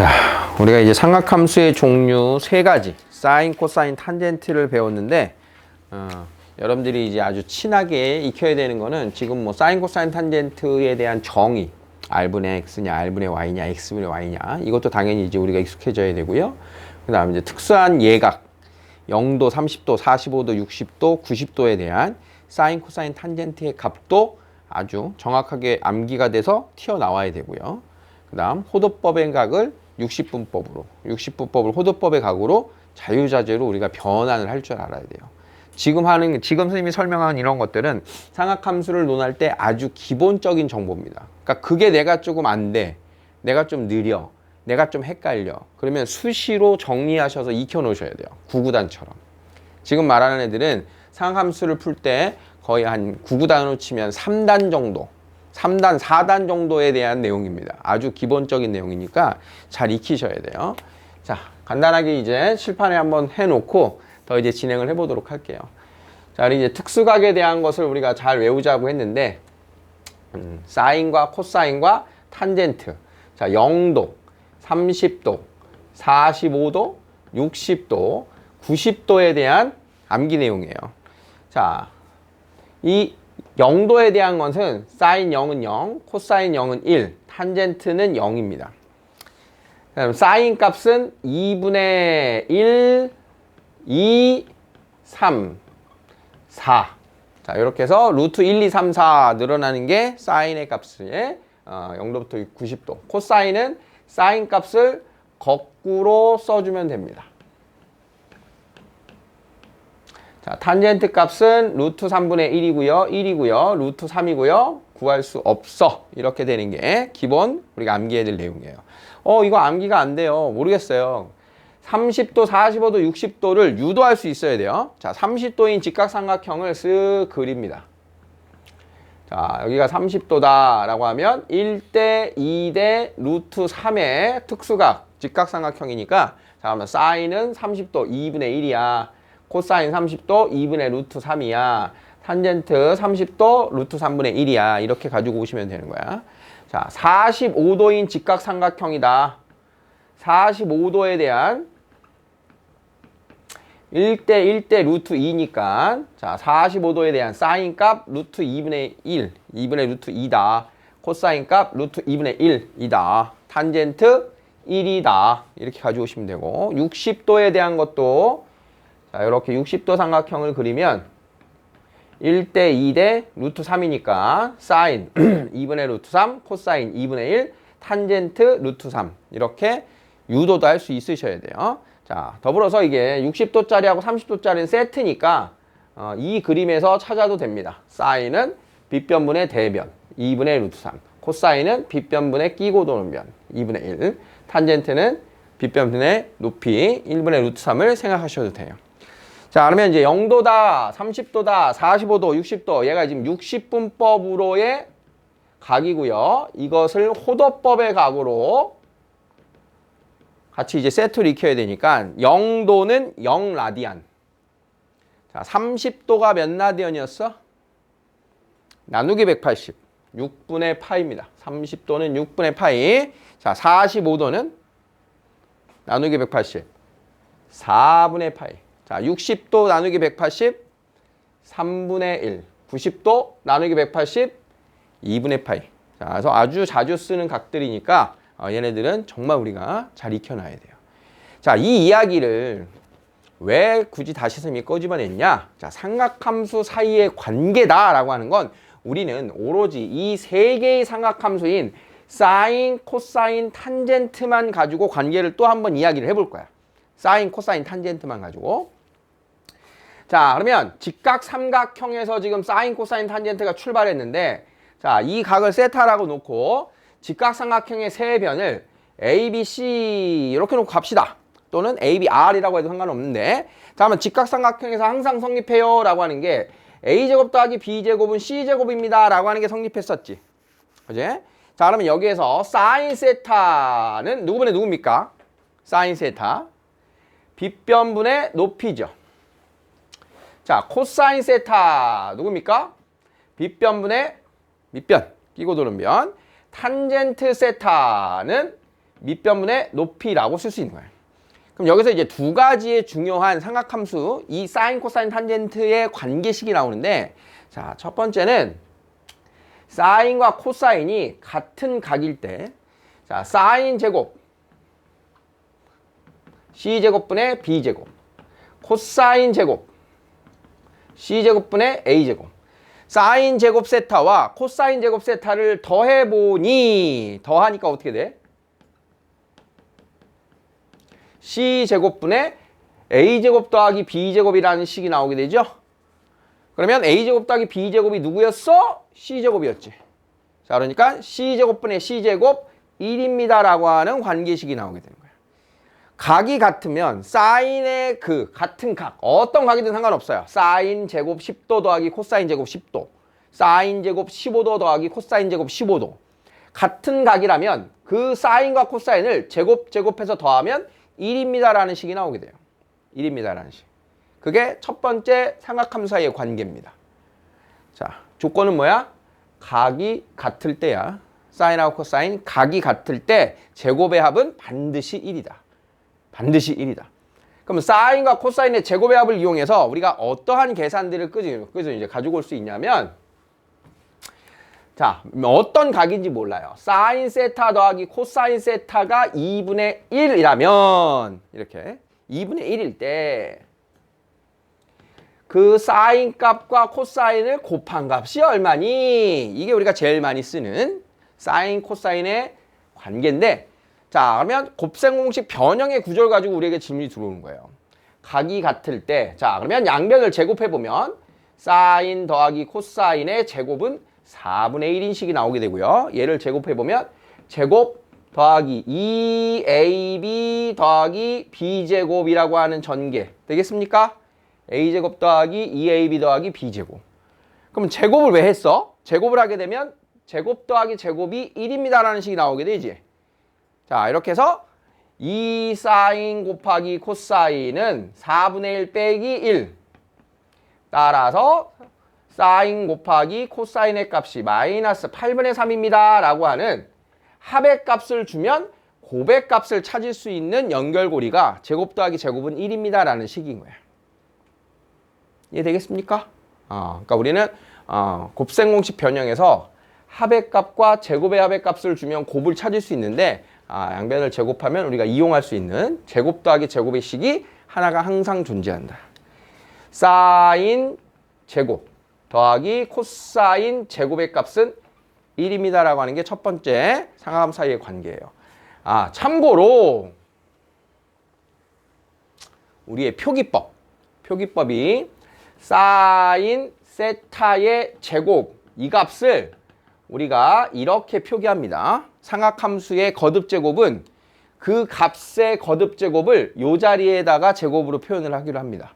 자, 우리가 이제 삼각함수의 종류 세 가지, 사인, 코사인, 탄젠트를 배웠는데, 여러분들이 이제 아주 친하게 익혀야 되는 거는 지금 뭐 사인, 코사인, 탄젠트에 대한 정의, r분의 x냐, r분의 y냐, x분의 y냐, 이것도 당연히 이제 우리가 익숙해져야 되고요. 그 다음에 이제 특수한 예각, 0도, 30도, 45도, 60도, 90도에 대한 사인, 코사인, 탄젠트의 값도 아주 정확하게 암기가 돼서 튀어나와야 되고요. 그 다음 호도법의 각을 60분법으로, 60분법을 호도법의 각으로 자유자재로 우리가 변환을 할 줄 알아야 돼요. 지금 선생님이 설명한 이런 것들은 삼각함수를 논할 때 아주 기본적인 정보입니다. 그러니까 그게 내가 조금 안 돼, 내가 좀 느려, 내가 좀 헷갈려, 그러면 수시로 정리하셔서 익혀 놓으셔야 돼요. 구구단처럼. 지금 말하는 애들은 삼각함수를 풀 때 거의 한 구구단으로 치면 3단 정도, 3단, 4단 정도에 대한 내용입니다. 아주 기본적인 내용이니까 잘 익히셔야 돼요. 자, 간단하게 이제 칠판에 한번 해놓고 더 이제 진행을 해보도록 할게요. 자, 이제 특수각에 대한 것을 우리가 잘 외우자고 했는데, 사인과 코사인과 탄젠트. 자, 0도, 30도, 45도, 60도, 90도에 대한 암기 내용이에요. 자, 이 0도에 대한 것은 사인 0은 0, 코사인 0은 1, 탄젠트는 0입니다. 그럼 사인 값은 2분의 1, 2, 3, 4. 자, 이렇게 해서 루트 1, 2, 3, 4 늘어나는 게 사인의 값이에요. 0도부터 90도. 코사인은 사인 값을 거꾸로 써주면 됩니다. 자, 탄젠트 값은 루트 3분의 1이고요. 1이고요. 루트 3이고요. 구할 수 없어. 이렇게 되는 게 기본 우리가 암기해야 될 내용이에요. 이거 암기가 안 돼요. 모르겠어요. 30도, 45도, 60도를 유도할 수 있어야 돼요. 자, 30도인 직각삼각형을 쓱 그립니다. 자, 여기가 30도다 라고 하면 1대 2대 루트 3의 특수각 직각삼각형이니까, 자, 그러면 사인은 30도 2분의 1이야. 코사인 30도 2분의 루트 3이야. 탄젠트 30도 루트 3분의 1이야. 이렇게 가지고 오시면 되는 거야. 자, 45도인 직각삼각형이다. 45도에 대한 1대 1대 루트 2니까, 자, 45도에 대한 사인 값 루트 2분의 1, 2분의 루트 2다. 코사인 값 루트 2분의 1이다. 탄젠트 1이다. 이렇게 가지고 오시면 되고, 60도에 대한 것도, 자, 이렇게 60도 삼각형을 그리면 1대 2대 루트 3이니까 사인 2분의 루트 3, 코사인 2분의 1, 탄젠트 루트 3. 이렇게 유도도 할 수 있으셔야 돼요. 자, 더불어서 이게 60도짜리하고 30도짜리는 세트니까 이 그림에서 찾아도 됩니다. 사인은 빗변분의 대변 2분의 루트 3, 코사인은 빗변분의 끼고 도는 변 2분의 1, 탄젠트는 빗변분의 높이 1분의 루트 3을 생각하셔도 돼요. 자, 그러면 이제 0도다, 30도다, 45도, 60도, 얘가 지금 60분법으로의 각이고요. 이것을 호도법의 각으로 같이 이제 세트로 익혀야 되니까 0도는 0라디안. 자, 30도가 몇 라디안이었어? 나누기 180. 6분의 파입니다. 30도는 6분의 파이. 자, 45도는 나누기 180. 4분의 파이. 자, 60도 나누기 180, 3분의 1. 90도 나누기 180, 2분의 파이. 자, 그래서 아주 자주 쓰는 각들이니까 얘네들은 정말 우리가 잘 익혀놔야 돼요. 자, 이 이야기를 왜 굳이 다시 선생님이 꺼집어냈냐? 자, 삼각함수 사이의 관계다라고 하는 건 우리는 오로지 이 세 개의 삼각함수인 사인, 코사인, 탄젠트만 가지고 관계를 또 한번 이야기를 해볼 거야. 사인, 코사인, 탄젠트만 가지고. 자, 그러면 직각삼각형에서 지금 사인, 코사인, 탄젠트가 출발했는데, 자, 이 각을 세타라고 놓고 직각삼각형의 세 변을 A, B, C 이렇게 놓고 갑시다. 또는 A, B, R이라고 해도 상관없는데, 자, 그러면 직각삼각형에서 항상 성립해요 라고 하는 게 A제곱 더하기 B제곱은 C제곱입니다 라고 하는 게 성립했었지. 그지? 자, 그러면 여기에서 사인 세타는 누구분의 누굽니까? 사인 세타. 빗변분의 높이죠. 자, 코사인 세타 누굽니까? 빗변분의 밑변, 끼고 도는 변. 탄젠트 세타는 밑변분의 높이라고 쓸 수 있는 거예요. 그럼 여기서 이제 두 가지의 중요한 삼각함수, 이 사인, 코사인, 탄젠트의 관계식이 나오는데, 자, 첫 번째는 사인과 코사인이 같은 각일 때, 자, 사인 제곱 C제곱분의 B제곱, 코사인 제곱 C제곱분의 A제곱. 사인 제곱 세타와 코사인 제곱 세타를 더해보니, 더하니까 어떻게 돼? C제곱분의 A제곱 더하기 B제곱이라는 식이 나오게 되죠? 그러면 A제곱 더하기 B제곱이 누구였어? C제곱이었지. 자, 그러니까 C제곱분의 C제곱 1입니다 라고 하는 관계식이 나오게 되는 거예요. 각이 같으면 사인의 그 같은 각, 어떤 각이든 상관없어요. 사인 제곱 10도 더하기 코사인 제곱 10도, 사인 제곱 15도 더하기 코사인 제곱 15도. 같은 각이라면 그 사인과 코사인을 제곱해서 더하면 1입니다 라는 식이 나오게 돼요. 1입니다 라는 식. 그게 첫 번째 삼각함수 사이의 관계입니다. 자, 조건은 뭐야? 각이 같을 때야. 사인하고 코사인 각이 같을 때 제곱의 합은 반드시 1이다. 반드시 1이다. 그럼 사인과 코사인의 제곱의 합을 이용해서 우리가 어떠한 계산들을 끄죠 이제 가지고 올 수 있냐면, 자, 어떤 각인지 몰라요. 사인 세타 더하기 코사인 세타가 2분의 1이라면, 이렇게 2분의 1일 때 그 사인 값과 코사인을 곱한 값이 얼마니? 이게 우리가 제일 많이 쓰는 사인, 코사인의 관계인데, 자, 그러면 곱셈 공식 변형의 구조를 가지고 우리에게 질문이 들어오는 거예요. 각이 같을 때, 자, 그러면 양변을 제곱해보면 사인 더하기 코사인의 제곱은 4분의 1인 식이 나오게 되고요. 얘를 제곱해보면 제곱 더하기 2ab 더하기 b제곱이라고 하는 전개 되겠습니까? a제곱 더하기 2ab 더하기 b제곱. 그럼 제곱을 왜 했어? 제곱을 하게 되면 제곱 더하기 제곱이 1입니다 라는 식이 나오게 되지. 자, 이렇게 해서 2 사인 곱하기 코사인은 4분의 1 빼기 1. 따라서 사인 곱하기 코사인의 값이 마이너스 8분의 3입니다 라고 하는 합의 값을 주면 곱의 값을 찾을 수 있는 연결고리가 제곱 더하기 제곱은 1입니다 라는 식인 거야. 이해되겠습니까? 그러니까 우리는 곱셈 공식 변형에서 합의 값과 제곱의 합의 값을 주면 곱을 찾을 수 있는데, 양변을 제곱하면 우리가 이용할 수 있는 제곱 더하기 제곱의 식이 하나가 항상 존재한다. 사인 제곱 더하기 코사인 제곱의 값은 1입니다 라고 하는 게 첫 번째 상하함 사이의 관계예요. 참고로 우리의 표기법이 사인 세타의 제곱, 이 값을 우리가 이렇게 표기합니다. 상악함수의 거듭제곱은 그 값의 거듭제곱을 이 자리에다가 제곱으로 표현을 하기로 합니다.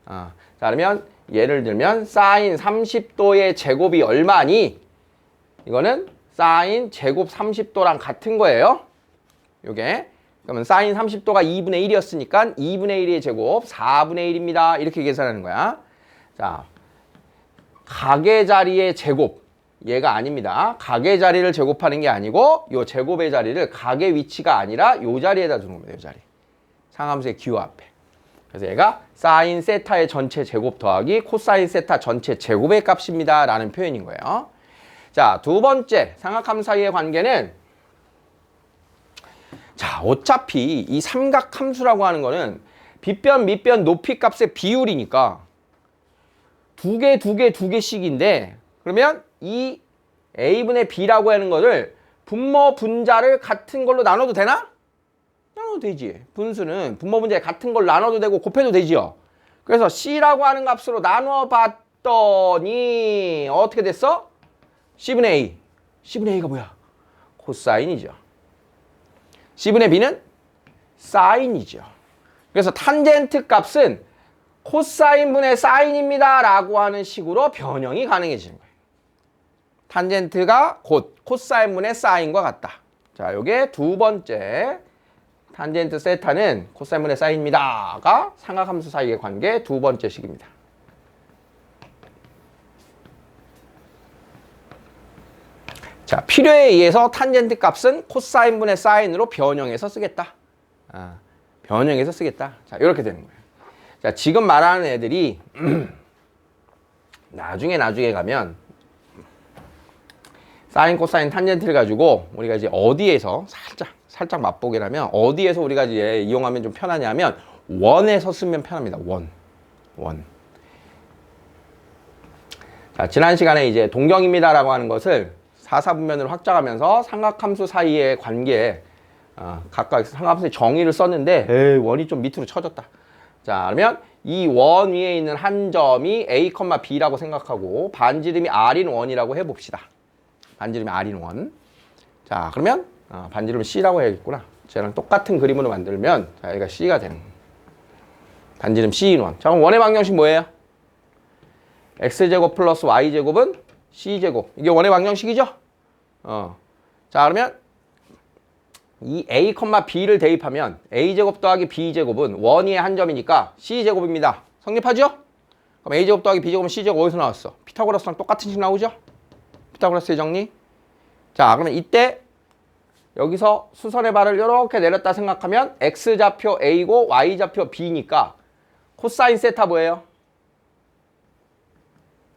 자, 그러면 예를 들면 사인 30도의 제곱이 얼마니? 이거는 사인 제곱 30도랑 같은 거예요. 요게. 그러면 사인 30도가 2분의 1이었으니까 2분의 1의 제곱 4분의 1입니다. 이렇게 계산하는 거야. 자, 각의 자리의 제곱. 얘가 아닙니다. 각의 자리를 제곱하는 게 아니고 요 제곱의 자리를 각의 위치가 아니라 요 자리에다 두는 겁니다. 요 자리. 상함수의 기호 앞에. 그래서 얘가 사인 세타의 전체 제곱 더하기 코사인 세타 전체 제곱의 값입니다 라는 표현인 거예요. 자, 두 번째 삼각함 사이의 관계는, 자, 어차피 이 삼각함수라고 하는 거는 빗변, 밑변, 높이 값의 비율이니까 두 개씩인데, 그러면 이 a분의 b라고 하는 거를 분모 분자를 같은 걸로 나눠도 되나? 나눠도 되지. 분수는 분모 분자에 같은 걸 나눠도 되고 곱해도 되지요. 그래서 c라고 하는 값으로 나눠 봤더니 어떻게 됐어? c분의 a. c분의 a가 뭐야? 코사인이죠. c분의 b는 사인이죠. 그래서 탄젠트 값은 코사인분의 사인입니다 라고 하는 식으로 변형이 가능해지는 거예요. 탄젠트가 곧 코사인분의 사인과 같다. 자, 요게 두 번째 탄젠트 세타는 코사인분의 사인입니다가 삼각함수 사이의 관계 두 번째 식입니다. 자, 필요에 의해서 탄젠트 값은 코사인분의 사인으로 변형해서 쓰겠다. 변형해서 쓰겠다. 자, 이렇게 되는 거예요. 자, 지금 말하는 애들이 나중에 가면 사인, 코사인, 탄젠트를 가지고 우리가 이제 어디에서 살짝 맛보기라면 어디에서 우리가 이제 이용하면 좀 편하냐면 원에서 쓰면 편합니다. 원. 자, 지난 시간에 이제 동경입니다라고 하는 것을 사사분면으로 확장하면서 삼각함수 사이의 관계, 각각 삼각함수의 정의를 썼는데 원이 좀 밑으로 쳐졌다. 자, 그러면 이 원 위에 있는 한 점이 A, B라고 생각하고 반지름이 R인 원이라고 해봅시다. 반지름이 R인 원. 자, 그러면 반지름 C라고 해야겠구나. 쟤랑 똑같은 그림으로 만들면 자, 여기가 C가 되는 거예요. 반지름 C인 원. 자, 그럼 원의 방정식 뭐예요? X제곱 플러스 Y제곱은 C제곱. 이게 원의 방정식이죠? 자, 그러면 이 A, B를 대입하면 A제곱 더하기 B제곱은 원 위에 한 점이니까 C제곱입니다. 성립하죠? 그럼 A제곱 더하기 B제곱은 C제곱 어디서 나왔어? 피타고라스랑 똑같은 식 나오죠? 피타고라스의 정리. 자, 그러면 이때 여기서 수선의 발을 이렇게 내렸다 생각하면 X좌표 A고 Y좌표 B니까 코사인 세타 뭐예요?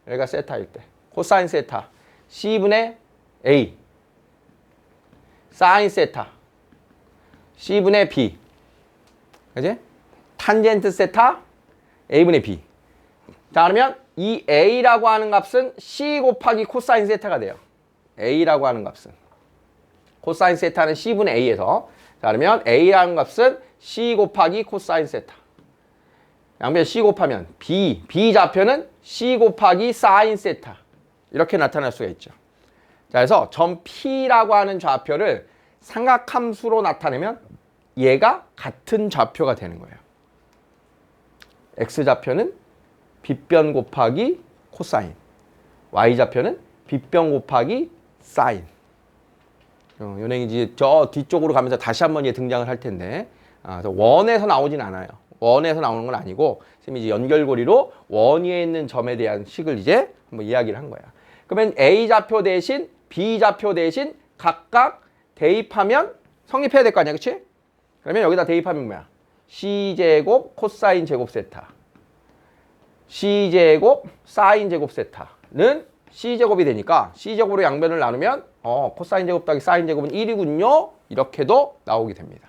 여기가 세타일 때 코사인 세타 C분의 A 사인 세타 C분의 B 그지? 탄젠트 세타 A분의 B. 자, 그러면 이 A라고 하는 값은 C 곱하기 코사인 세타가 돼요. A라고 하는 값은 코사인 세타는 C분의 A에서 자, 그러면 A라는 값은 C 곱하기 코사인 세타. 양변 C 곱하면 B좌표는 C 곱하기 사인 세타. 이렇게 나타날 수가 있죠. 자, 그래서 점 P라고 하는 좌표를 삼각함수로 나타내면 얘가 같은 좌표가 되는 거예요. X좌표는 빗변 곱하기 코사인. Y좌표는 빗변 곱하기 사인. 요령이 이제 저 뒤쪽으로 가면서 다시 한번 얘 등장을 할 텐데 원에서 나오진 않아요. 원에서 나오는 건 아니고 선생님이 이제 연결고리로 원 위에 있는 점에 대한 식을 이제 한번 이야기를 한 거야. 그러면 A좌표 대신 B좌표 대신 각각 대입하면 성립해야 될 거 아니야, 그치? 그러면 여기다 대입하면 뭐야? C제곱 코사인 제곱 세타 C제곱 사인 제곱 세타는 C제곱이 되니까 C제곱으로 양변을 나누면 코사인 제곱 더하기 사인 제곱은 1이군요. 이렇게도 나오게 됩니다.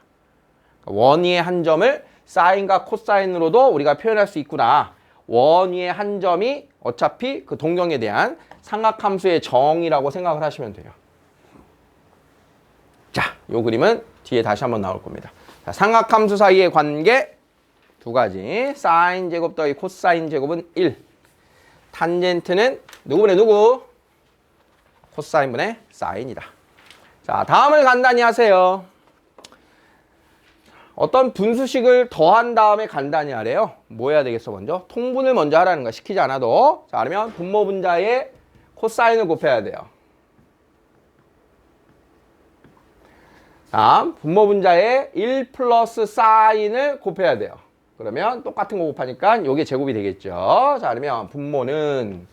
원 위의 한 점을 사인과 코사인으로도 우리가 표현할 수 있구나. 원 위의 한 점이 어차피 그 동경에 대한 삼각함수의 정의라고 생각을 하시면 돼요. 자, 요 그림은 뒤에 다시 한번 나올 겁니다. 자, 삼각함수 사이의 관계 두 가지. 사인 제곱 더하기 코사인 제곱은 1. 탄젠트는 누구분의 누구? 코사인분의 사인이다. 자, 다음을 간단히 하세요. 어떤 분수식을 더한 다음에 간단히 하래요. 뭐 해야 되겠어 먼저? 통분을 먼저 하라는 거야. 시키지 않아도. 자, 그러면 분모 분자에 코사인을 곱해야 돼요. 다음 분모 분자에 1 플러스 사인을 곱해야 돼요. 그러면 똑같은 거 곱하니까 이게 제곱이 되겠죠. 자, 그러면 분모는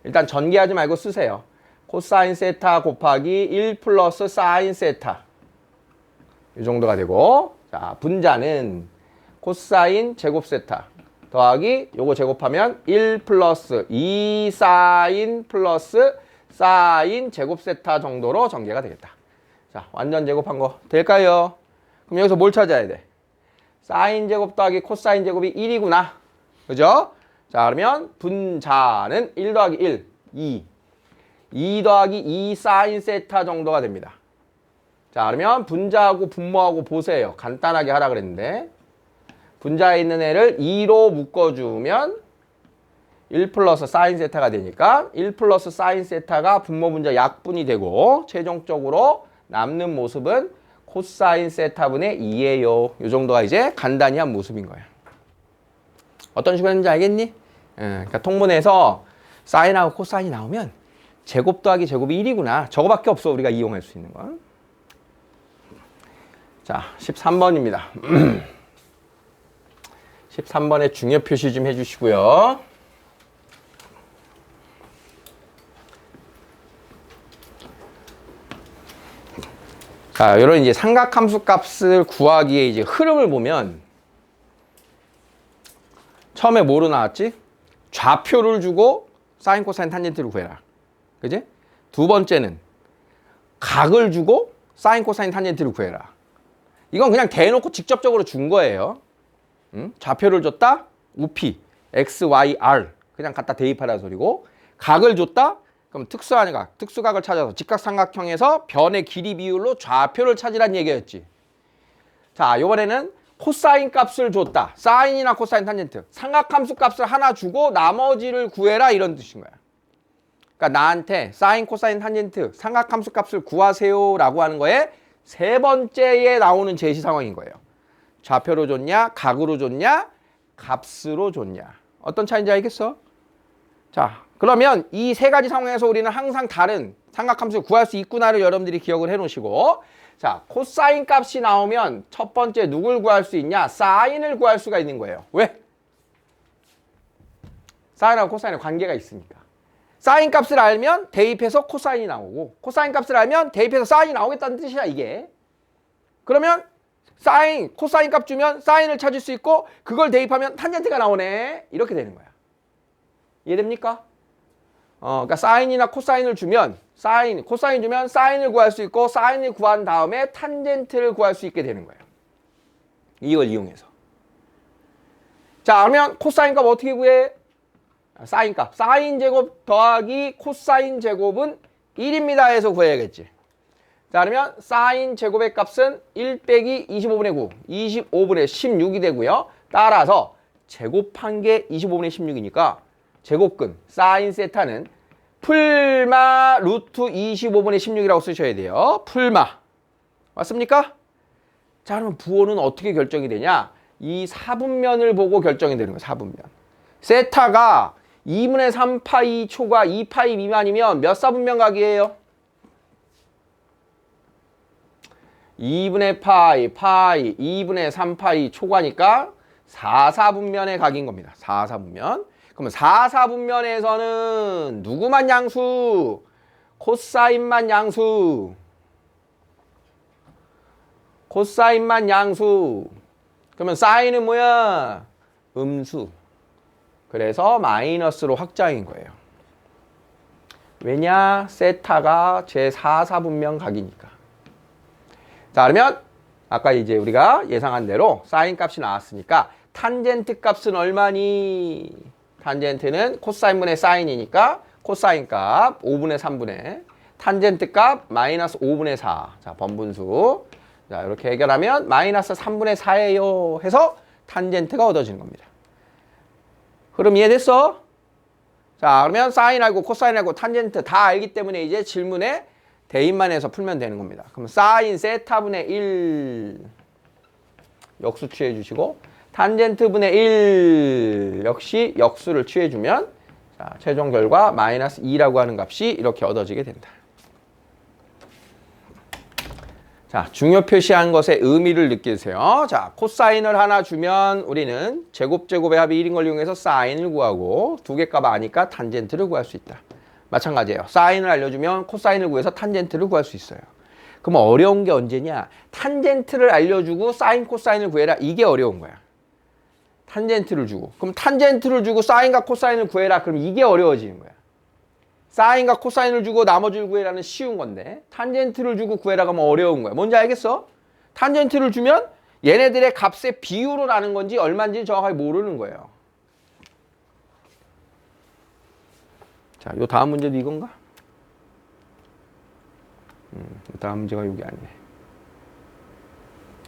일단 전개하지 말고 쓰세요. 코사인 세타 곱하기 1 플러스 사인 세타. 이 정도가 되고, 자, 분자는 코사인 제곱 세타 더하기 요거 제곱하면 1 플러스 2 사인 플러스 사인 제곱 세타 정도로 전개가 되겠다. 자, 완전 제곱한 거 될까요? 그럼 여기서 뭘 찾아야 돼? 사인 제곱 더하기 코사인 제곱이 1이구나. 그죠? 자, 그러면 분자는 1 더하기 1, 2 더하기 2 사인 세타 정도가 됩니다. 자, 그러면 분자하고 분모하고 보세요. 간단하게 하라 그랬는데 분자에 있는 애를 2로 묶어주면 1 플러스 사인 세타가 되니까 1 플러스 사인 세타가 분모 분자 약분이 되고 최종적으로 남는 모습은 코사인 세타분의 2예요. 이 정도가 이제 간단히 한 모습인 거예요. 어떤 식으로 했는지 알겠니? 그러니까 통분해서 사인하고 코사인이 나오면 제곱 더하기 제곱이 1이구나. 저거밖에 없어 우리가 이용할 수 있는 건. 자, 13번입니다. 13번에 중요 표시 좀 해주시고요. 자, 이런 이제 삼각함수 값을 구하기에 이제 흐름을 보면 처음에 뭐로 나왔지? 좌표를 주고 사인, 코사인, 탄젠트를 구해라. 그지? 두 번째는 각을 주고 사인, 코사인, 탄젠트를 구해라. 이건 그냥 대놓고 직접적으로 준 거예요. 좌표를 줬다. 우피, x, y, r 그냥 갖다 대입하라는 소리고, 각을 줬다. 그럼 특수한 각, 특수각을 찾아서 직각삼각형에서 변의 길이 비율로 좌표를 찾으란 얘기였지. 자, 이번에는 코사인 값을 줬다. 사인이나 코사인, 탄젠트. 삼각함수 값을 하나 주고 나머지를 구해라 이런 뜻인 거야. 그러니까 나한테 사인, 코사인, 탄젠트 삼각함수 값을 구하세요 라고 하는 거에 세 번째에 나오는 제시 상황인 거예요. 좌표로 줬냐, 각으로 줬냐, 값으로 줬냐. 어떤 차이인지 알겠어? 자, 그러면 이 세 가지 상황에서 우리는 항상 다른 삼각함수를 구할 수 있구나를 여러분들이 기억을 해 놓으시고, 자, 코사인 값이 나오면 첫 번째 누굴 구할 수 있냐? 사인을 구할 수가 있는 거예요. 왜? 사인하고 코사인의 관계가 있으니까. 사인 값을 알면 대입해서 코사인이 나오고, 코사인 값을 알면 대입해서 사인이 나오겠다는 뜻이야, 이게. 그러면 사인, 코사인 값 주면 사인을 찾을 수 있고, 그걸 대입하면 탄젠트가 나오네. 이렇게 되는 거야. 이해됩니까? 그러니까 사인이나 코사인을 주면 코사인 주면 사인을 구할 수 있고, 사인을 구한 다음에 탄젠트를 구할 수 있게 되는 거예요. 이걸 이용해서. 자, 그러면 코사인 값 어떻게 구해? 사인 값. 사인 제곱 더하기 코사인 제곱은 1입니다 해서 구해야겠지. 자, 그러면 사인 제곱의 값은 1 빼기 25분의 9, 25분의 16이 되고요. 따라서 제곱한 게 25분의 16이니까 제곱근 사인 세타는 풀마 루트 25분의 16이라고 쓰셔야 돼요. 풀마. 맞습니까? 자, 그러면 부호는 어떻게 결정이 되냐? 이 사분면을 보고 결정이 되는 거예요. 사분면. 세타가 2분의 3파이 초과 2파이 미만이면 몇 사분면 각이에요? 2분의 파이, 2분의 3파이 초과니까 4사분면의 각인 겁니다. 4사분면. 그러면 4사분면에서는 누구만 양수? 코사인만 양수. 코사인만 양수. 그러면 사인은 뭐야? 음수. 그래서 마이너스로 확장인 거예요. 왜냐? 세타가 제4사분면 각이니까. 자, 그러면 아까 이제 우리가 예상한 대로 사인 값이 나왔으니까 탄젠트 값은 얼마니? 탄젠트는 코사인분의 사인이니까 코사인 값 5분의 3분의 탄젠트 값 마이너스 5분의 4. 자, 번분수. 자, 이렇게 해결하면 마이너스 3분의 4예요 해서 탄젠트가 얻어지는 겁니다. 흐름 이해됐어? 자, 그러면 사인 알고 코사인 알고 탄젠트 다 알기 때문에 이제 질문에 대입만 해서 풀면 되는 겁니다. 그럼 사인 세타분의 1 역수 취해 주시고, 탄젠트분의 1 역시 역수를 취해 주면, 자, 최종 결과 마이너스 2라고 하는 값이 이렇게 얻어지게 된다. 자, 중요 표시한 것의 의미를 느끼세요. 자, 코사인을 하나 주면 우리는 제곱의 합이 1인 걸 이용해서 사인을 구하고, 두 개 값 아니까 탄젠트를 구할 수 있다. 마찬가지예요. 사인을 알려주면 코사인을 구해서 탄젠트를 구할 수 있어요. 그럼 어려운 게 언제냐? 탄젠트를 알려주고 사인, 코사인을 구해라. 이게 어려운 거야. 탄젠트를 주고. 그럼 탄젠트를 주고 사인과 코사인을 구해라. 그럼 이게 어려워지는 거야. 사인과 코사인을 주고 나머지를 구해라는 쉬운 건데, 탄젠트를 주고 구해라가 뭐 어려운 거야. 뭔지 알겠어? 탄젠트를 주면 얘네들의 값의 비율을 아는 건지 얼마인지 정확하게 모르는 거예요. 자, 요 다음 문제도 이건가? 다음 문제가 여기 아니네.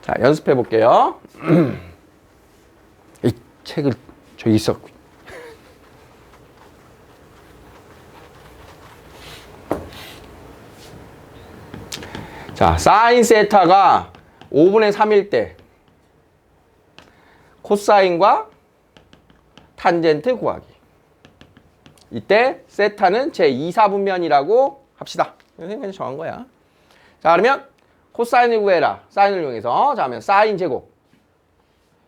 자, 연습해 볼게요. 이 책을 저기 있었고. 자, 사인 세타가 5분의 3일 때 코사인과 탄젠트 구하기. 이때 세타는 제2사분면이라고 합시다. 그냥 정한 거야. 자, 그러면 코사인을 구해라. 사인을 이용해서. 자, 하면 사인 제곱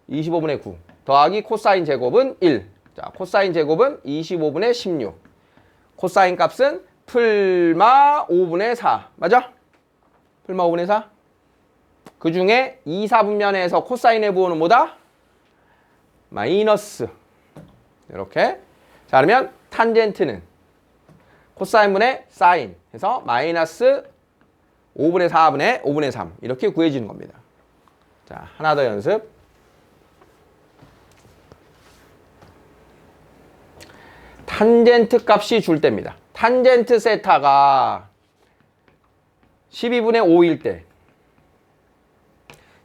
25분의 9 더하기 코사인 제곱은 1. 자, 코사인 제곱은 25분의 16. 코사인 값은 풀마 5분의 4. 맞아? 풀마 5분의 4? 그 중에 2, 4분면에서 코사인의 부호는 뭐다? 마이너스. 이렇게. 자, 그러면 탄젠트는 코사인분의 사인 해서 마이너스 5분의 4분의 5분의 3 이렇게 구해지는 겁니다. 자, 하나 더 연습. 탄젠트 값이 줄 때입니다. 탄젠트 세타가 12분의 5일 때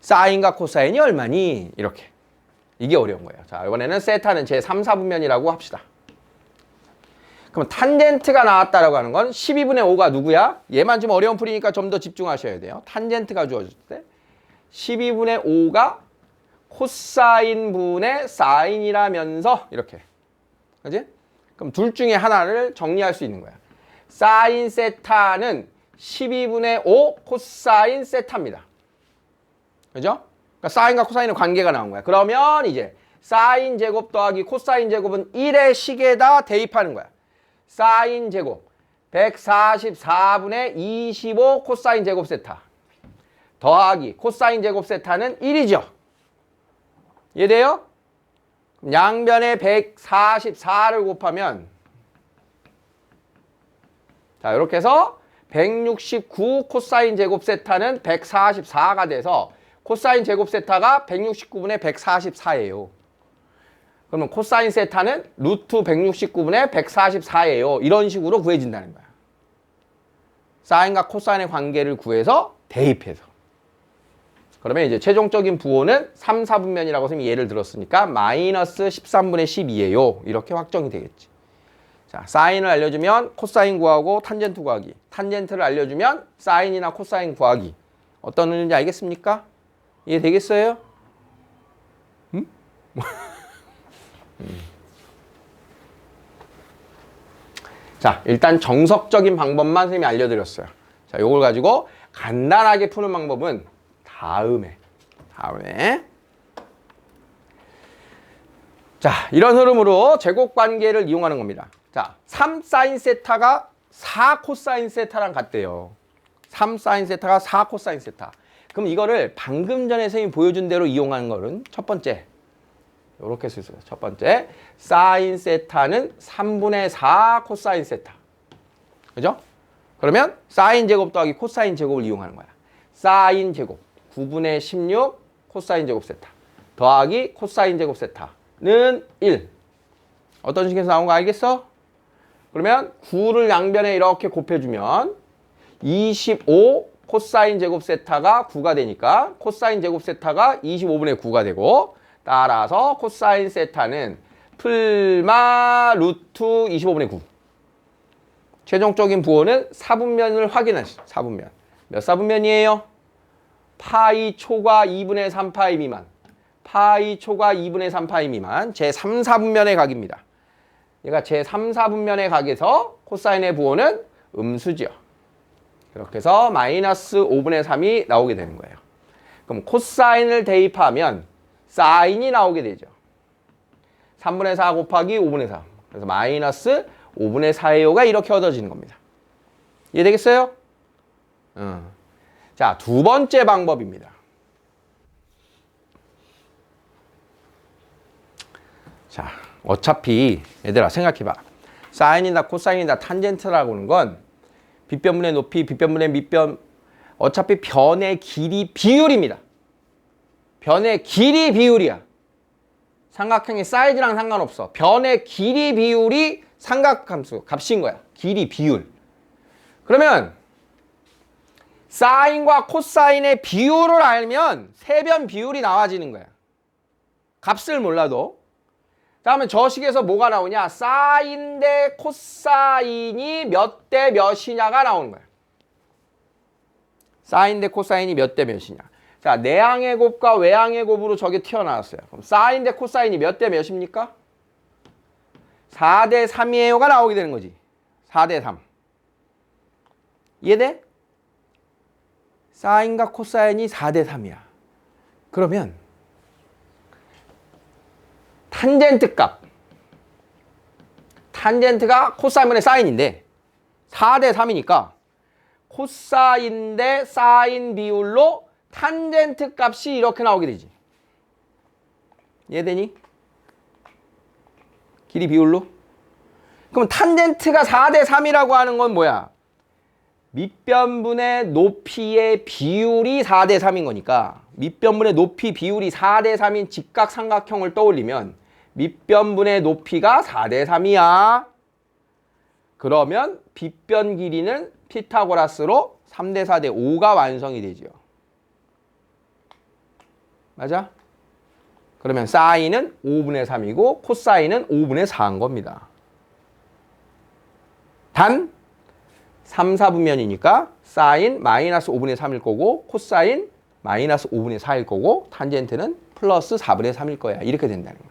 사인과 코사인이 얼마니? 이렇게. 이게 어려운 거예요. 자, 이번에는 세타는 제 3, 4분면이라고 합시다. 그럼 탄젠트가 나왔다라고 하는 건 12분의 5가 누구야? 얘만 좀 어려운 풀이니까 좀 더 집중하셔야 돼요. 탄젠트가 주어질 때 12분의 5가 코사인 분의 사인이라면서 이렇게. 그지? 그럼 둘 중에 하나를 정리할 수 있는 거야. 사인 세타는 12분의 5 코사인 세타입니다. 그죠? 그러니까 사인과 코사인의 관계가 나온 거야. 그러면 이제 사인 제곱 더하기 코사인 제곱은 1의 식에다 대입하는 거야. 사인 제곱 144분의 25 코사인 제곱 세타 더하기 코사인 제곱 세타는 1이죠. 이해돼요? 양변에 144를 곱하면 자, 이렇게 해서 169 코사인 제곱 세타는 144가 돼서 코사인 제곱 세타가 169분의 144예요. 그러면 코사인 세타는 루트 169분의 144예요. 이런 식으로 구해진다는 거야. 사인과 코사인의 관계를 구해서 대입해서. 그러면 이제 최종적인 부호는 3, 4분면이라고 선생님이 예를 들었으니까 마이너스 13분의 12예요. 이렇게 확정이 되겠지. 자, 사인을 알려주면 코사인 구하고 탄젠트 구하기. 탄젠트를 알려주면 사인이나 코사인 구하기. 어떤 의미인지 알겠습니까? 이해되겠어요? 응? 자, 일단 정석적인 방법만 선생님이 알려드렸어요. 자, 요걸 가지고 간단하게 푸는 방법은 다음에. 자, 이런 흐름으로 제곱 관계를 이용하는 겁니다. 자, 3사인 세타가 4코사인 세타랑 같대요. 3사인 세타가 4코사인 세타. 그럼 이거를 방금 전에 선생님이 보여준 대로 이용하는 거는 첫 번째. 이렇게 쓸 수 있어요. 첫 번째, 사인 세타는 3분의 4 코사인 세타. 그죠? 그러면 사인 제곱 더하기 코사인 제곱을 이용하는 거야. 사인 제곱 9분의 16 코사인 제곱 세타 더하기 코사인 제곱 세타는 1. 어떤 식에서 나온 거 알겠어? 그러면 9를 양변에 이렇게 곱해주면 25 코사인 제곱 세타가 9가 되니까 코사인 제곱 세타가 25분의 9가 되고 따라서 코사인 세타는 풀마 루트 25분의 9. 최종적인 부호는 4분면을 확인하시죠. 4분면. 몇 4분면이에요? 파이 초과 2분의 3파이 미만. 파이 초과 2분의 3파이 미만. 제 3, 4분면의 각입니다. 얘가 제 3, 4분면의 각에서 코사인의 부호는 음수죠. 이렇게 해서 마이너스 5분의 3이 나오게 되는 거예요. 그럼 코사인을 대입하면 사인이 나오게 되죠. 3분의 4 곱하기 5분의 3. 그래서 마이너스 5분의 4예요가 이렇게 얻어지는 겁니다. 이해되겠어요? 자, 두 번째 방법입니다. 자, 어차피 얘들아 생각해봐. 사인이나 코사인이나 탄젠트라고 하는 건 빗변분의 높이, 빗변분의 밑변, 어차피 변의 길이 비율입니다. 변의 길이 비율이야. 삼각형의 사이즈랑 상관없어. 변의 길이 비율이 삼각함수 값인 거야. 길이 비율. 그러면 사인과 코사인의 비율을 알면 세변 비율이 나와지는 거야. 값을 몰라도. 다음에 저 식에서 뭐가 나오냐? 사인 대 코사인이 몇 대 몇이냐가 나오는 거야. 사인 대 코사인이 몇 대 몇이냐. 자, 내항의 곱과 외항의 곱으로 저게 튀어나왔어요. 그럼 사인 대 코사인이 몇 대 몇입니까? 4대 3이에요가 나오게 되는 거지. 4대 3. 이해돼? 사인과 코사인이 4대 3이야. 그러면 탄젠트 값. 탄젠트가 코사인분의 사인인데 4대 3이니까 코사인 대 사인 비율로 탄젠트 값이 이렇게 나오게 되지. 이해되니? 길이 비율로? 그럼 탄젠트가 4대 3이라고 하는 건 뭐야? 밑변분의 높이의 비율이 4대 3인 거니까 밑변분의 높이 비율이 4대 3인 직각삼각형을 떠올리면 밑변분의 높이가 4대 3이야. 그러면 빗변 길이는 피타고라스로 3대 4대 5가 완성이 되죠. 맞아? 그러면 사인은 5분의 3이고 코사인은 5분의 4인 겁니다. 단 3, 4분면이니까 사인 마이너스 5분의 3일 거고 코사인 마이너스 5분의 4일 거고 탄젠트는 플러스 4분의 3일 거야. 이렇게 된다는 거야.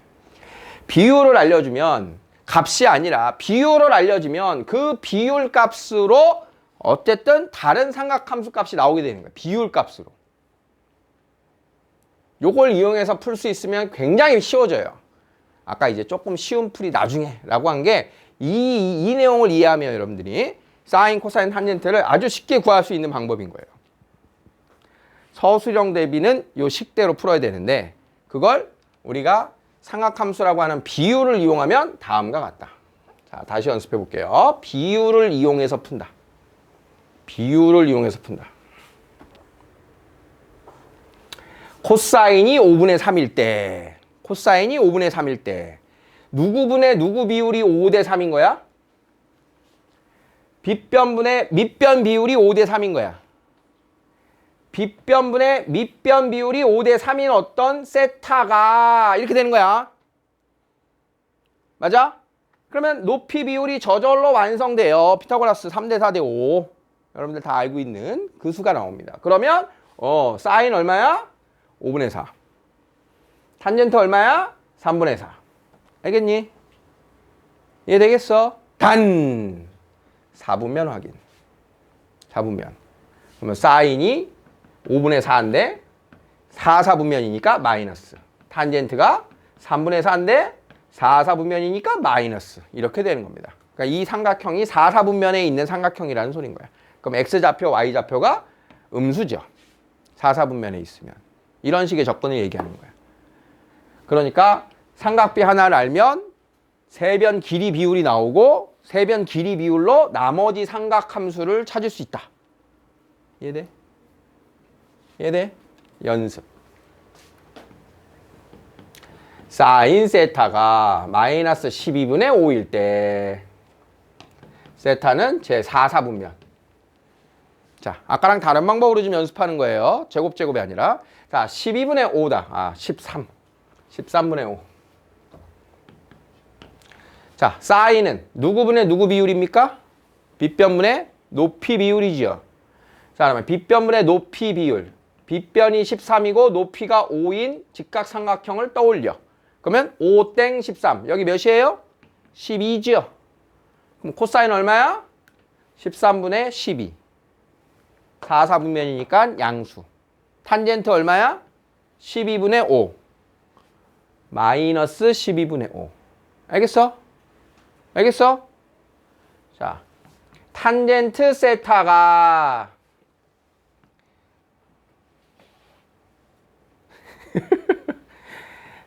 비율을 알려주면 값이 아니라 비율을 알려주면 그 비율 값으로 어쨌든 다른 삼각함수 값이 나오게 되는 거야. 비율 값으로. 요걸 이용해서 풀 수 있으면 굉장히 쉬워져요. 아까 이제 조금 쉬운 풀이 나중에 라고 한 게 이 내용을 이해하면 여러분들이 사인, 코사인, 탄젠트를 아주 쉽게 구할 수 있는 방법인 거예요. 서술형 대비는 요 식대로 풀어야 되는데 그걸 우리가 삼각함수라고 하는 비율을 이용하면 다음과 같다. 자, 다시 연습해 볼게요. 비율을 이용해서 푼다. 비율을 이용해서 푼다. 코사인이 5분의 3일 때, 코사인이 5분의 3일 때 누구분의 누구 비율이 5대 3인 거야? 빗변분의 밑변 비율이 5대 3인 거야. 빗변분의 밑변 비율이 5대 3인 어떤 세타가 이렇게 되는 거야. 맞아? 그러면 높이 비율이 저절로 완성돼요. 피타고라스 3대 4대 5. 여러분들 다 알고 있는 그 수가 나옵니다. 그러면 사인 얼마야? 5분의 4. 탄젠트 얼마야? 3분의 4. 알겠니? 이해되겠어? 단 4분면 확인. 4분면. 그러면 사인이 5분의 4인데 4, 4분면이니까 마이너스. 탄젠트가 3분의 4인데 4, 4분면이니까 마이너스. 이렇게 되는 겁니다. 그러니까 이 삼각형이 4, 4분면에 있는 삼각형이라는 소린 거야. 그럼 X좌표, Y좌표가 음수죠. 4, 4분면에 있으면. 이런 식의 접근을 얘기하는 거야. 그러니까 삼각비 하나를 알면 세변 길이 비율이 나오고 세변 길이 비율로 나머지 삼각함수를 찾을 수 있다. 이해돼? 이해돼? 연습. 사인 세타가 마이너스 12분의 5일 때 세타는 제 4, 4분면. 자, 아까랑 다른 방법으로 좀 연습하는 거예요. 제곱제곱이 아니라. 자, 12분의 5다. 13. 13분의 5. 자, 사인은 누구분의 누구 비율입니까? 빗변분의 높이 비율이죠. 자, 그러면 빗변분의 높이 비율. 빗변이 13이고 높이가 5인 직각삼각형을 떠올려. 그러면 5땡 13. 여기 몇이에요? 12죠. 그럼 코사인 얼마야? 13분의 12. 4, 4분면이니까 양수. 탄젠트 얼마야? 12분의 5. 마이너스 12분의 5. 알겠어? 알겠어? 자, 탄젠트 세타가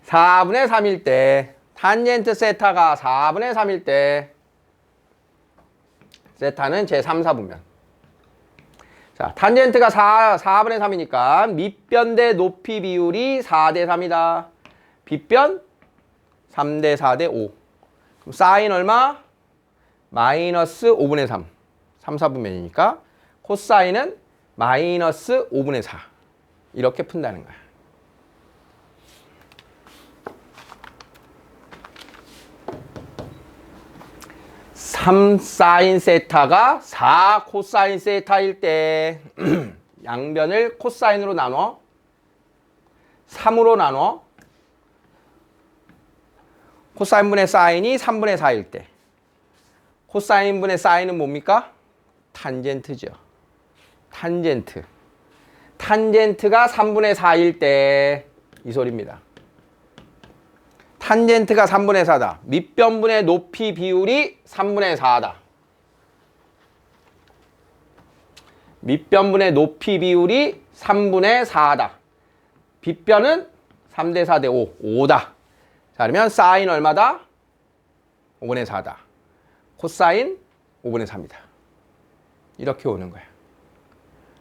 (4분의 3일) 때 탄젠트 세타가 4분의 3일 때 세타는 제 3, 4분면. 자, 탄젠트가 4분의 3이니까 밑변 대 높이 비율이 4대 3이다. 빗변 3대 4대 5. 그럼 사인 얼마? 마이너스 5분의 3. 3, 4분면이니까 코사인은 마이너스 5분의 4. 이렇게 푼다는 거야. 3 사인 세타가 4 코사인 세타일 때 양변을 코사인으로 나눠 3으로 나눠 코사인분의 사인이 3분의 4일 때 코사인분의 사인은 뭡니까? 탄젠트죠. 탄젠트. 탄젠트가 3분의 4일 때 이 소리입니다. 탄젠트가 3분의 4다. 밑변분의 높이 비율이 3분의 4다. 밑변분의 높이 비율이 3분의 4다. 빗변은 3대 4대 5, 5다. 자, 그러면 사인 얼마다? 5분의 4다. 코사인 5분의 3이다. 이렇게 오는 거야.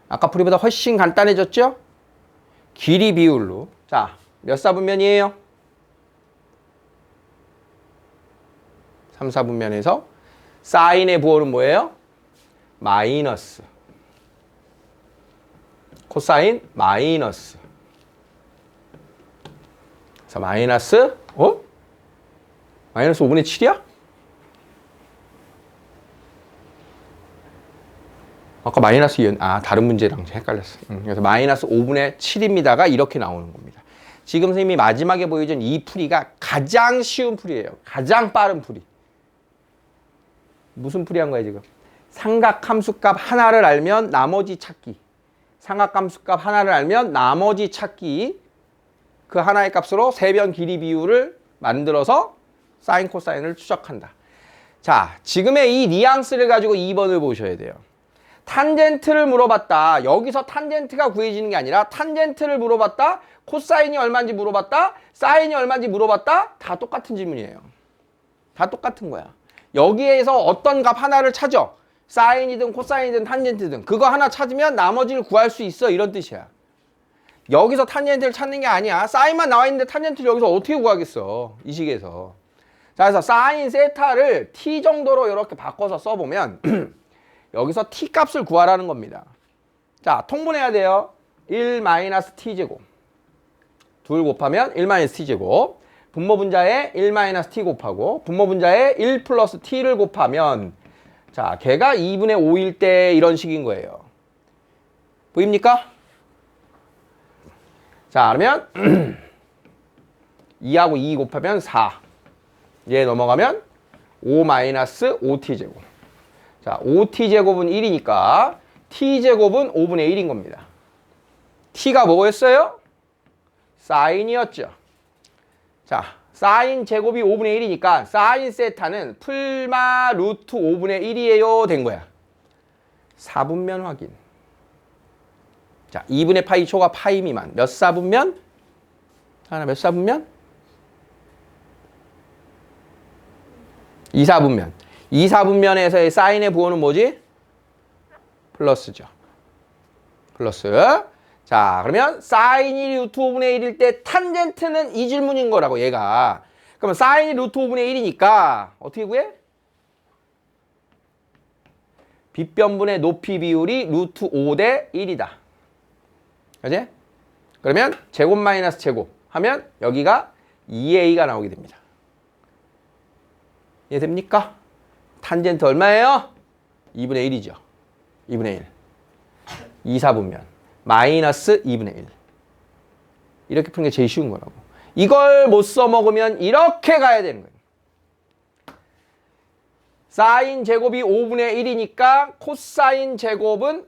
아까 풀이보다 훨씬 간단해졌죠? 길이 비율로. 자, 몇 사분면이에요? 3, 4분면에서 사인의 부호는 뭐예요? 마이너스. 코사인 마이너스. 그래서 마이너스, 마이너스 5분의 7이야? 아까 마이너스 2였, 다른 문제랑 헷갈렸어. 그래서 마이너스 5분의 7입니다가 이렇게 나오는 겁니다. 지금 선생님이 마지막에 보여준 이 풀이가 가장 쉬운 풀이에요. 가장 빠른 풀이. 무슨 풀이 한 거야, 지금? 삼각함수값 하나를 알면 나머지 찾기. 삼각함수값 하나를 알면 나머지 찾기. 그 하나의 값으로 세변 길이 비율을 만들어서 사인, 코사인을 추적한다. 자, 지금의 이 뉘앙스를 가지고 2번을 보셔야 돼요. 탄젠트를 물어봤다. 여기서 탄젠트가 구해지는 게 아니라 탄젠트를 물어봤다. 코사인이 얼마인지 물어봤다. 사인이 얼마인지 물어봤다. 다 똑같은 질문이에요. 다 똑같은 거야. 여기에서 어떤 값 하나를 찾아. 사인이든 코사인이든 탄젠트든 그거 하나 찾으면 나머지를 구할 수 있어. 이런 뜻이야. 여기서 탄젠트를 찾는 게 아니야. 사인만 나와 있는데 탄젠트를 여기서 어떻게 구하겠어. 이 식에서. 자, 그래서 사인 세타를 t 정도로 이렇게 바꿔서 써보면 여기서 t 값을 구하라는 겁니다. 자, 통분해야 돼요. 1-t제곱. 2 곱하면 1-t제곱. 분모분자에 1-t 곱하고 분모분자에 1 플러스 t를 곱하면 자, 걔가 2분의 5일 때 이런 식인 거예요. 보입니까? 자, 그러면 2하고 2 곱하면 4. 얘 넘어가면 5-5t제곱. 자, 5t제곱은 1이니까 t제곱은 5분의 1인 겁니다. t가 뭐였어요? 사인이었죠. 자, 사인 제곱이 5분의 1이니까 사인 세타는 풀마 루트 5분의 1이에요 된 거야. 4분면 확인. 자, 2분의 파이 초과 파이 미만. 몇 사분면? 하나 몇 사분면? 2사분면. 2사분면에서의 사인의 부호는 뭐지? 플러스죠. 플러스. 자, 그러면 사인이 루트 5분의 1일 때 탄젠트는 이 질문인 거라고 얘가. 그러면 사인이 루트 5분의 1이니까 어떻게 구해? 빗변분의 높이 비율이 루트 5대 1이다. 그지? 그러면 제곱 마이너스 제곱 하면 여기가 2a가 나오게 됩니다. 이해됩니까? 탄젠트 얼마예요? 2분의 1이죠. 2분의 1. 2사분면. 마이너스 2분의 1. 이렇게 푸는 게 제일 쉬운 거라고. 이걸 못 써먹으면 이렇게 가야 되는 거예요. 사인 제곱이 5분의 1이니까 코사인 제곱은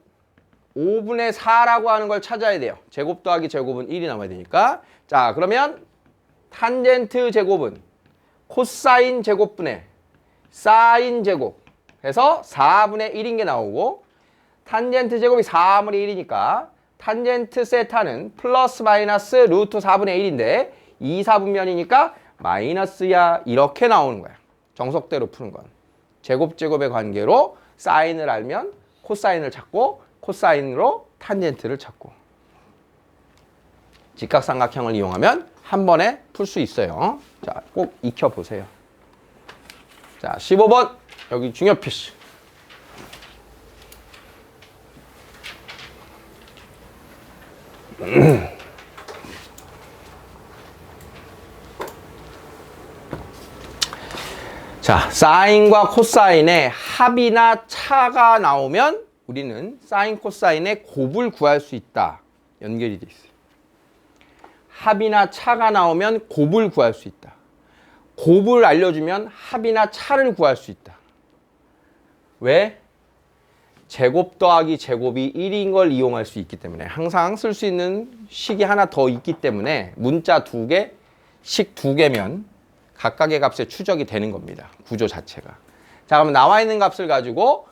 5분의 4라고 하는 걸 찾아야 돼요. 제곱 더하기 제곱은 1이 나와야 되니까. 자, 그러면 탄젠트 제곱은 코사인 제곱분의 사인 제곱 해서 4분의 1인 게 나오고 탄젠트 제곱이 4분의 1이니까 탄젠트 세타는 플러스 마이너스 루트 4분의 1인데 2사분면이니까 마이너스야 이렇게 나오는 거야. 정석대로 푸는 건. 제곱제곱의 관계로 사인을 알면 코사인을 찾고 코사인으로 탄젠트를 찾고 직각삼각형을 이용하면 한 번에 풀 수 있어요. 자, 꼭 익혀보세요. 자, 15번 여기 중요 필수. 자, 사인과 코사인의 합이나 차가 나오면 우리는 사인, 코사인의 곱을 구할 수 있다. 연결이 돼 있어요. 합이나 차가 나오면 곱을 구할 수 있다. 곱을 알려주면 합이나 차를 구할 수 있다. 왜? 제곱 더하기 제곱이 1인 걸 이용할 수 있기 때문에 항상 쓸 수 있는 식이 하나 더 있기 때문에 문자 2개, 식 2개면 각각의 값에 추적이 되는 겁니다. 구조 자체가. 자, 그러면 나와 있는 값을 가지고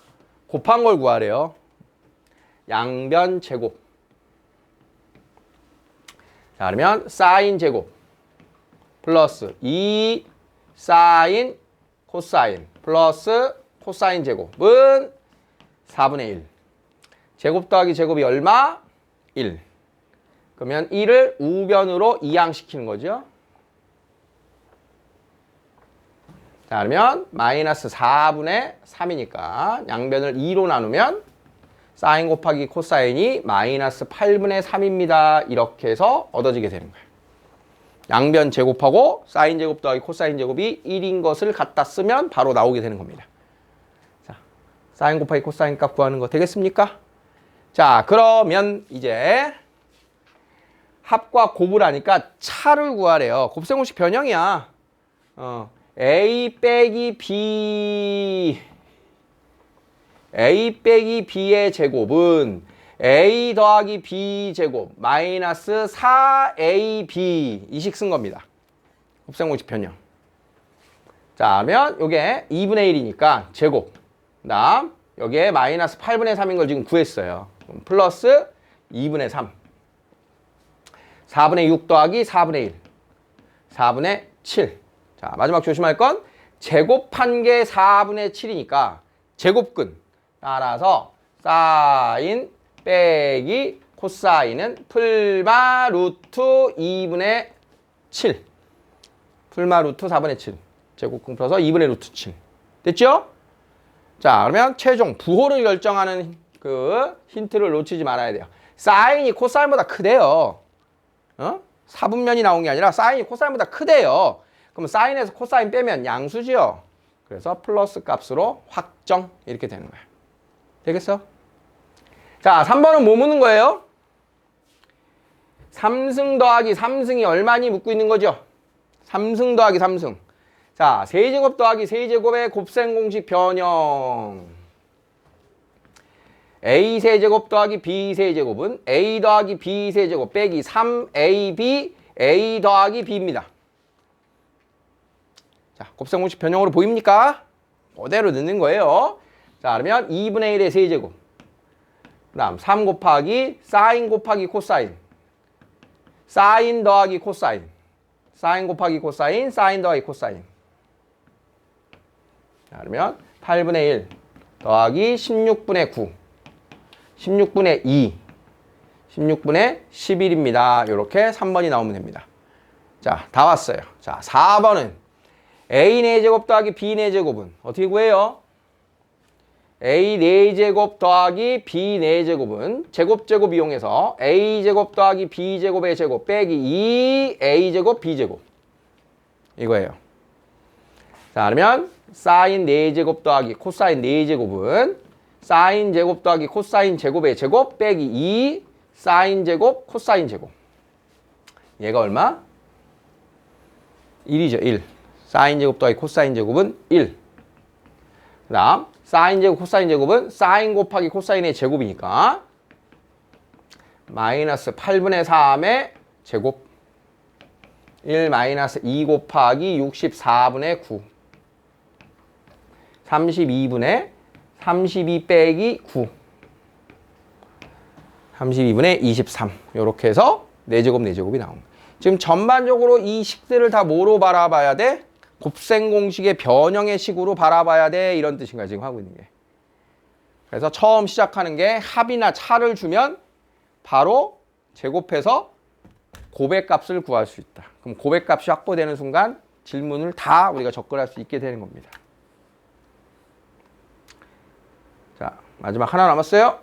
곱한 걸 구하래요. 양변 제곱. 자, 그러면 사인 제곱 플러스 2 사인 코사인 플러스 코사인 제곱은 4분의 1. 제곱 더하기 제곱이 얼마? 1. 그러면 1을 우변으로 이항시키는 거죠. 자, 그러면 마이너스 4분의 3이니까 양변을 2로 나누면 사인 곱하기 코사인이 마이너스 8분의 3입니다. 이렇게 해서 얻어지게 되는 거예요. 양변 제곱하고 사인 제곱 더하기 코사인 제곱이 1인 것을 갖다 쓰면 바로 나오게 되는 겁니다. 자, 사인 곱하기 코사인 값 구하는 거 되겠습니까? 자, 그러면 이제 합과 곱을 하니까 차를 구하래요. 곱셈공식 변형이야. A 빼기 B의 제곱은 A 더하기 B 제곱 마이너스 4AB 이식 쓴 겁니다. 곱셈공식 변형. 자, 그러면 요게 2분의 1이니까 제곱. 그다음 여기에 마이너스 8분의 3인 걸 지금 구했어요. 플러스 2분의 3. 4분의 6 더하기 4분의 1. 4분의 7. 자, 마지막 조심할 건 제곱한 게 4분의 7이니까 제곱근. 따라서 사인 빼기 코사인은 풀마 루트 2분의 7. 풀마 루트 4분의 7. 제곱근 풀어서 2분의 루트 7. 됐죠? 자, 그러면 최종 부호를 결정하는 그 힌트를 놓치지 말아야 돼요. 사인이 코사인보다 크대요. 4분면이 나온 게 아니라 사인이 코사인보다 크대요. 그럼 사인에서 코사인 빼면 양수지요. 그래서 플러스 값으로 확정 이렇게 되는 거야. 되겠어? 자, 3번은 뭐 묻는 거예요? 3승 더하기 3승이 얼마니 묻고 있는 거죠? 3승 더하기 3승. 자, 세제곱 더하기 세제곱의 곱셈공식 변형. A 세제곱 더하기 B 세제곱은 A 더하기 B 세제곱 빼기 3AB A 더하기 B입니다. 자, 곱셈공식 변형으로 보입니까? 그대로 넣는 거예요. 자, 그러면 2분의 1의 세제곱. 그 다음 3 곱하기 사인 곱하기 코사인. 사인 더하기 코사인. 사인 곱하기 코사인, 사인 더하기 코사인. 자, 그러면 8분의 1 더하기 16분의 9. 16분의 2. 16분의 11입니다. 이렇게 3번이 나오면 됩니다. 자, 다 왔어요. 자, 4번은 A 4제곱 더하기 B 4제곱은 어떻게 구해요? A 4제곱 더하기 B 4제곱은 제곱 이용해서 A제곱 더하기 B제곱의 제곱 빼기 2A제곱 B제곱 이거예요. 자, 그러면 사인 4제곱 더하기 코사인 4제곱은 사인 제곱 더하기 코사인 제곱의 제곱 빼기 2 사인 제곱 코사인 제곱. 얘가 얼마? 1이죠. 1. 사인 제곱 더하기 코사인 제곱은 1. 그 다음 사인 제곱 코사인 제곱은 사인 곱하기 코사인의 제곱이니까 마이너스 8분의 3의 제곱 1 마이너스 2 곱하기 64분의 9 32분의 32 빼기 9 32분의 23 이렇게 해서 4제곱 4제곱이 나옵니다. 지금 전반적으로 이 식들을 다 뭐로 바라봐야 돼? 곱셈공식의 변형의 식으로 바라봐야 돼. 이런 뜻인가 지금 하고 있는 게. 그래서 처음 시작하는 게 합이나 차를 주면 바로 제곱해서 고백값을 구할 수 있다. 그럼 고백값이 확보되는 순간 질문을 다 우리가 접근할 수 있게 되는 겁니다. 자, 마지막 하나 남았어요.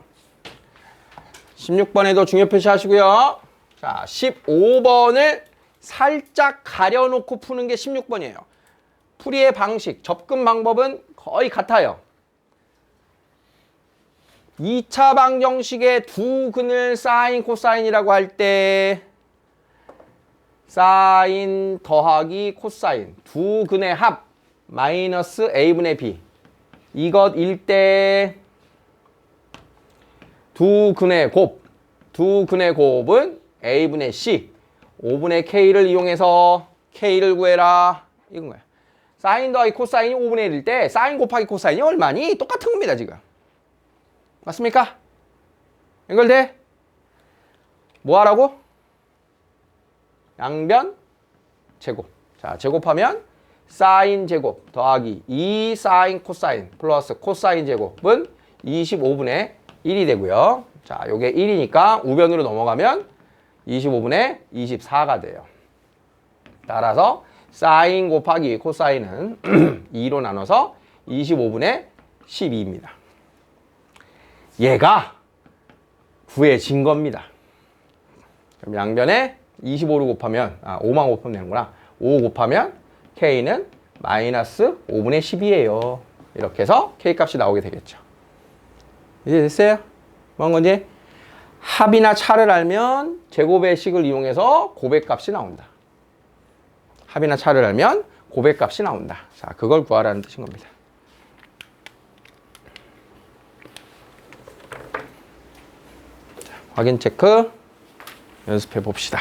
16번에도 중요 표시하시고요. 자, 15번을 살짝 가려놓고 푸는 게 16번이에요. 풀이의 방식, 접근 방법은 거의 같아요. 2차 방정식의 두 근을 사인, 코사인이라고 할 때 사인 더하기 코사인, 두 근의 합 마이너스 A분의 B 이것일 때 두 근의 곱은 A분의 C 5분의 K를 이용해서 K를 구해라 이건 거야. 사인 더하기 코사인이 5분의 1일 때 사인 곱하기 코사인이 얼마니? 똑같은 겁니다 지금. 맞습니까? 연결돼? 뭐 하라고? 양변 제곱. 자, 제곱하면 사인 제곱 더하기 2 사인 코사인 플러스 코사인 제곱은 25분의 1이 되고요. 자, 요게 1이니까 우변으로 넘어가면 25분의 24가 돼요. 따라서 사인 곱하기 코사인은 2로 나눠서 25분의 12입니다. 얘가 구해진 겁니다. 그럼 양변에 25를 곱하면 5만 곱하면 되는구나. 5 곱하면 K는 마이너스 5분의 10이에요. 이렇게 해서 K값이 나오게 되겠죠. 이제 됐어요? 뭔 건지? 합이나 차를 알면 제곱의 식을 이용해서 곱의 값이 나온다. 합이나 차를 알면 곱의 값이 나온다. 자, 그걸 구하라는 뜻인 겁니다. 자, 확인 체크 연습해 봅시다.